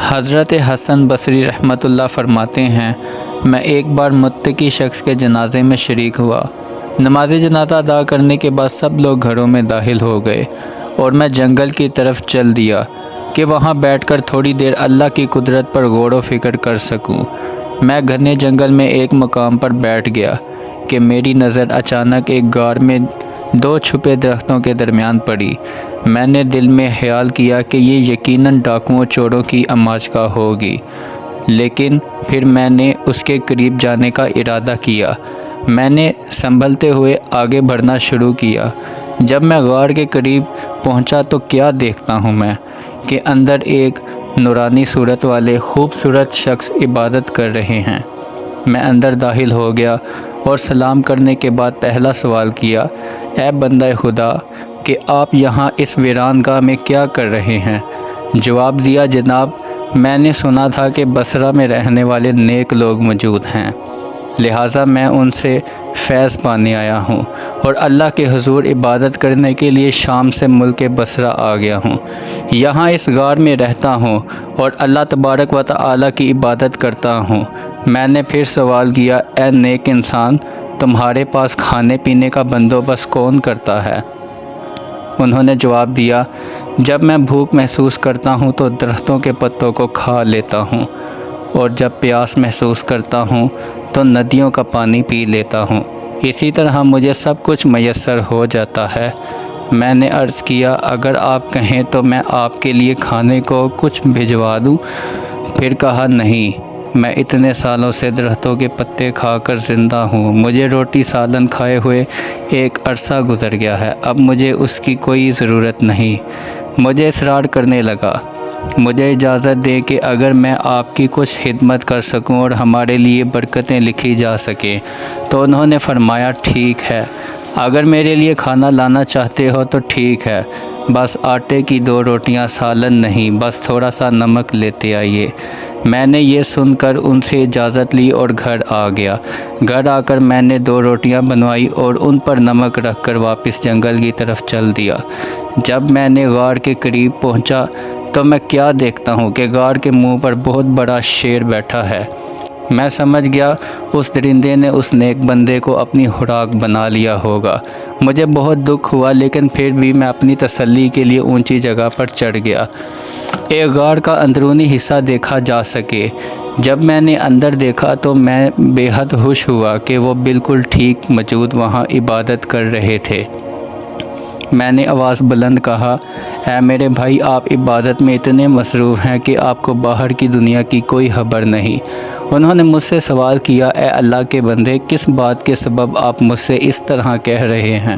حضرت حسن بصری رحمۃ اللہ فرماتے ہیں، میں ایک بار متقی شخص کے جنازے میں شریک ہوا۔ نماز جنازہ ادا کرنے کے بعد سب لوگ گھروں میں داخل ہو گئے اور میں جنگل کی طرف چل دیا کہ وہاں بیٹھ کر تھوڑی دیر اللہ کی قدرت پر غور و فکر کر سکوں۔ میں گھنے جنگل میں ایک مقام پر بیٹھ گیا کہ میری نظر اچانک ایک غار میں دو چھپے درختوں کے درمیان پڑی۔ میں نے دل میں خیال کیا کہ یہ یقیناً ڈاکوؤں چوروں کی آماجگاہ ہوگی، لیکن پھر میں نے اس کے قریب جانے کا ارادہ کیا۔ میں نے سنبھلتے ہوئے آگے بڑھنا شروع کیا۔ جب میں غار کے قریب پہنچا تو کیا دیکھتا ہوں میں کہ اندر ایک نورانی صورت والے خوبصورت شخص عبادت کر رہے ہیں۔ میں اندر داخل ہو گیا اور سلام کرنے کے بعد پہلا سوال کیا، اے بندہ خدا، کہ آپ یہاں اس ویران گاہ میں کیا کر رہے ہیں؟ جواب دیا، جناب، میں نے سنا تھا کہ بصرہ میں رہنے والے نیک لوگ موجود ہیں، لہٰذا میں ان سے فیض پانے آیا ہوں اور اللہ کے حضور عبادت کرنے کے لیے شام سے ملک بصرہ آ گیا ہوں۔ یہاں اس غار میں رہتا ہوں اور اللہ تبارک و تعالیٰ کی عبادت کرتا ہوں۔ میں نے پھر سوال کیا، اے نیک انسان، تمہارے پاس کھانے پینے کا بندوبست کون کرتا ہے؟ انہوں نے جواب دیا، جب میں بھوک محسوس کرتا ہوں تو درختوں کے پتوں کو کھا لیتا ہوں، اور جب پیاس محسوس کرتا ہوں تو ندیوں کا پانی پی لیتا ہوں۔ اسی طرح مجھے سب کچھ میسر ہو جاتا ہے۔ میں نے عرض کیا، اگر آپ کہیں تو میں آپ کے لیے کھانے کو کچھ بھجوا دوں؟ پھر کہا، نہیں، میں اتنے سالوں سے درختوں کے پتے کھا کر زندہ ہوں، مجھے روٹی سالن کھائے ہوئے ایک عرصہ گزر گیا ہے، اب مجھے اس کی کوئی ضرورت نہیں۔ مجھے اصرار کرنے لگا، مجھے اجازت دیں کہ اگر میں آپ کی کچھ خدمت کر سکوں اور ہمارے لیے برکتیں لکھی جا سکیں۔ تو انہوں نے فرمایا، ٹھیک ہے، اگر میرے لیے کھانا لانا چاہتے ہو تو ٹھیک ہے، بس آٹے کی 2 روٹیاں، سالن نہیں، بس تھوڑا سا نمک لیتے آئیے۔ میں نے یہ سن کر ان سے اجازت لی اور گھر آ گیا۔ گھر آ کر میں نے 2 روٹیاں بنوائی اور ان پر نمک رکھ کر واپس جنگل کی طرف چل دیا۔ جب میں نے غار کے قریب پہنچا تو میں کیا دیکھتا ہوں کہ غار کے منہ پر بہت بڑا شیر بیٹھا ہے۔ میں سمجھ گیا اس درندے نے اس نیک بندے کو اپنی خوراک بنا لیا ہوگا۔ مجھے بہت دکھ ہوا، لیکن پھر بھی میں اپنی تسلی کے لیے اونچی جگہ پر چڑھ گیا، ایک غار کا اندرونی حصہ دیکھا جا سکے۔ جب میں نے اندر دیکھا تو میں بے حد خوش ہوا کہ وہ بالکل ٹھیک موجود وہاں عبادت کر رہے تھے۔ میں نے آواز بلند کہا، اے میرے بھائی، آپ عبادت میں اتنے مصروف ہیں کہ آپ کو باہر کی دنیا کی کوئی خبر نہیں۔ انہوں نے مجھ سے سوال کیا، اے اللہ کے بندے، کس بات کے سبب آپ مجھ سے اس طرح کہہ رہے ہیں؟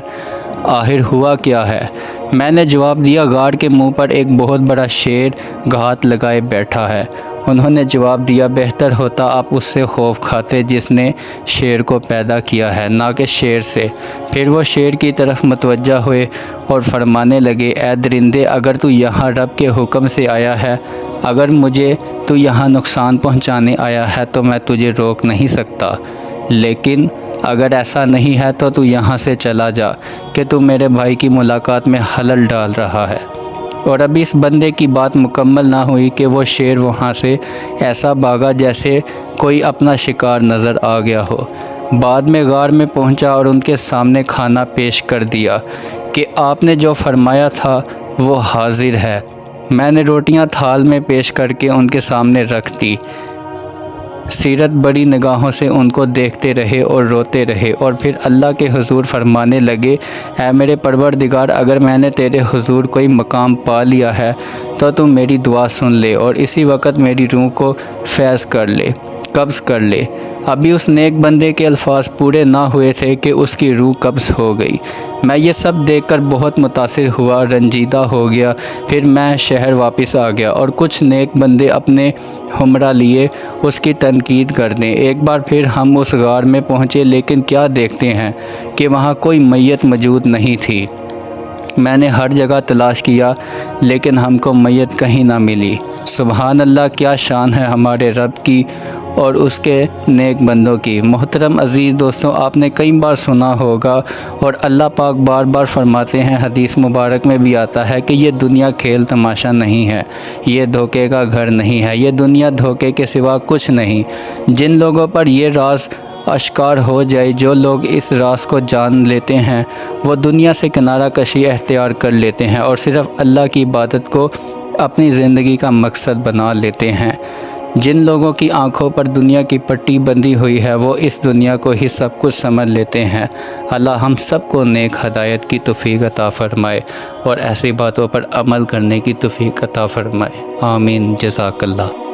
آخر ہوا کیا ہے؟ میں نے جواب دیا، غار کے منہ پر ایک بہت بڑا شیر گھات لگائے بیٹھا ہے۔ انہوں نے جواب دیا، بہتر ہوتا آپ اس سے خوف کھاتے جس نے شیر کو پیدا کیا ہے، نہ کہ شیر سے۔ پھر وہ شیر کی طرف متوجہ ہوئے اور فرمانے لگے، اے درندے، اگر تو یہاں رب کے حکم سے آیا ہے، اگر مجھے تو یہاں نقصان پہنچانے آیا ہے تو میں تجھے روک نہیں سکتا، لیکن اگر ایسا نہیں ہے تو یہاں سے چلا جا کہ تو میرے بھائی کی ملاقات میں خلل ڈال رہا ہے۔ اور ابھی اس بندے کی بات مکمل نہ ہوئی کہ وہ شیر وہاں سے ایسا بھاگا جیسے کوئی اپنا شکار نظر آ گیا ہو۔ بعد میں غار میں پہنچا اور ان کے سامنے کھانا پیش کر دیا کہ آپ نے جو فرمایا تھا وہ حاضر ہے۔ میں نے روٹیاں تھال میں پیش کر کے ان کے سامنے رکھ دی۔ سیرت بڑی نگاہوں سے ان کو دیکھتے رہے اور روتے رہے، اور پھر اللہ کے حضور فرمانے لگے، اے میرے پروردگار، اگر میں نے تیرے حضور کوئی مقام پا لیا ہے تو میری دعا سن لے اور اسی وقت میری روح کو فیض کر لے، قبض کر لے۔ ابھی اس نیک بندے کے الفاظ پورے نہ ہوئے تھے کہ اس کی روح قبض ہو گئی۔ میں یہ سب دیکھ کر بہت متاثر ہوا، رنجیدہ ہو گیا۔ پھر میں شہر واپس آ گیا اور کچھ نیک بندے اپنے ہمراہ لیے اس کی تنقید کرنے۔ ایک بار پھر ہم اس غار میں پہنچے، لیکن کیا دیکھتے ہیں کہ وہاں کوئی میت موجود نہیں تھی۔ میں نے ہر جگہ تلاش کیا، لیکن ہم کو میت کہیں نہ ملی۔ سبحان اللہ، کیا شان ہے ہمارے رب کی اور اس کے نیک بندوں کی۔ محترم عزیز دوستوں، آپ نے کئی بار سنا ہوگا اور اللہ پاک بار بار فرماتے ہیں، حدیث مبارک میں بھی آتا ہے کہ یہ دنیا کھیل تماشا نہیں ہے، یہ دھوکے کا گھر نہیں ہے، یہ دنیا دھوکے کے سوا کچھ نہیں۔ جن لوگوں پر یہ راز اشکار ہو جائے، جو لوگ اس راز کو جان لیتے ہیں، وہ دنیا سے کنارہ کشی اختیار کر لیتے ہیں اور صرف اللہ کی عبادت کو اپنی زندگی کا مقصد بنا لیتے ہیں۔ جن لوگوں کی آنکھوں پر دنیا کی پٹی بندھی ہوئی ہے، وہ اس دنیا کو ہی سب کچھ سمجھ لیتے ہیں۔ اللہ ہم سب کو نیک ہدایت کی توفیق عطا فرمائے اور ایسی باتوں پر عمل کرنے کی توفیق عطا فرمائے۔ آمین۔ جزاک اللہ۔